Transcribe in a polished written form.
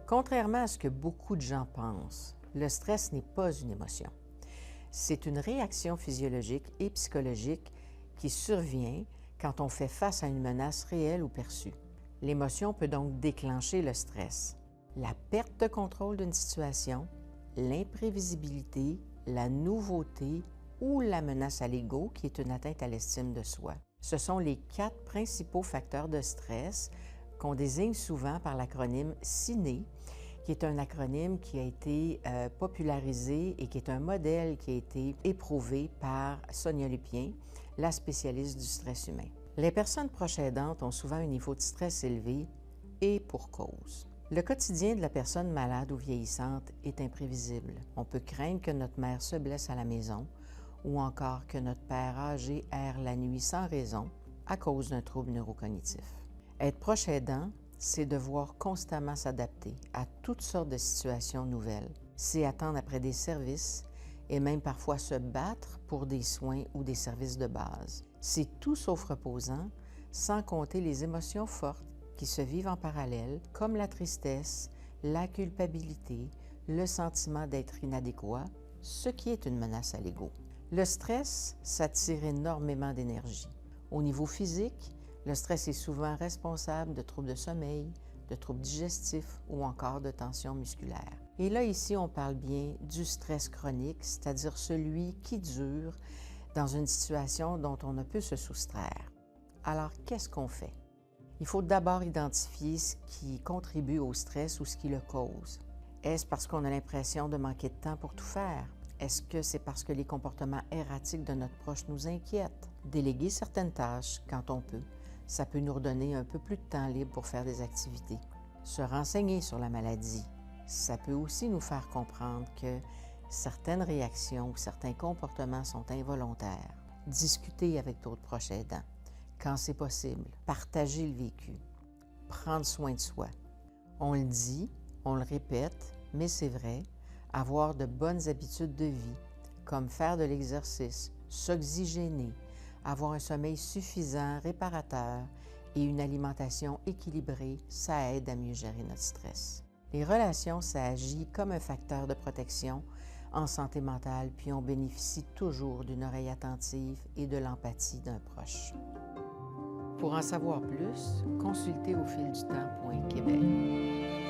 Contrairement à ce que beaucoup de gens pensent, le stress n'est pas une émotion. C'est une réaction physiologique et psychologique qui survient quand on fait face à une menace réelle ou perçue. L'émotion peut donc déclencher le stress. La perte de contrôle d'une situation, l'imprévisibilité, la nouveauté ou la menace à l'ego, qui est une atteinte à l'estime de soi. Ce sont les 4 principaux facteurs de stress qu'on désigne souvent par l'acronyme CINE, qui est un acronyme qui a été popularisé et qui est un modèle qui a été éprouvé par Sonia Lupien, la spécialiste du stress humain. Les personnes proches aidantes ont souvent un niveau de stress élevé et pour cause. Le quotidien de la personne malade ou vieillissante est imprévisible. On peut craindre que notre mère se blesse à la maison ou encore que notre père âgé erre la nuit sans raison à cause d'un trouble neurocognitif. Être proche aidant, c'est devoir constamment s'adapter à toutes sortes de situations nouvelles. C'est attendre après des services et même parfois se battre pour des soins ou des services de base. C'est tout sauf reposant, sans compter les émotions fortes qui se vivent en parallèle, comme la tristesse, la culpabilité, le sentiment d'être inadéquat, ce qui est une menace à l'ego. Le stress, ça tire énormément d'énergie. Au niveau physique, le stress est souvent responsable de troubles de sommeil, de troubles digestifs ou encore de tensions musculaires. Et là, ici, on parle bien du stress chronique, c'est-à-dire celui qui dure dans une situation dont on ne peut se soustraire. Alors, qu'est-ce qu'on fait? Il faut d'abord identifier ce qui contribue au stress ou ce qui le cause. Est-ce parce qu'on a l'impression de manquer de temps pour tout faire? Est-ce que c'est parce que les comportements erratiques de notre proche nous inquiètent? Déléguer certaines tâches quand on peut, ça peut nous redonner un peu plus de temps libre pour faire des activités. Se renseigner sur la maladie, ça peut aussi nous faire comprendre que certaines réactions ou certains comportements sont involontaires. Discuter avec d'autres proches aidants, quand c'est possible. Partager le vécu. Prendre soin de soi. On le dit, on le répète, mais c'est vrai, avoir de bonnes habitudes de vie, comme faire de l'exercice, s'oxygéner, avoir un sommeil suffisant, réparateur et une alimentation équilibrée, ça aide à mieux gérer notre stress. Les relations, ça agit comme un facteur de protection en santé mentale, puis on bénéficie toujours d'une oreille attentive et de l'empathie d'un proche. Pour en savoir plus, consultez aufildutemps.québec.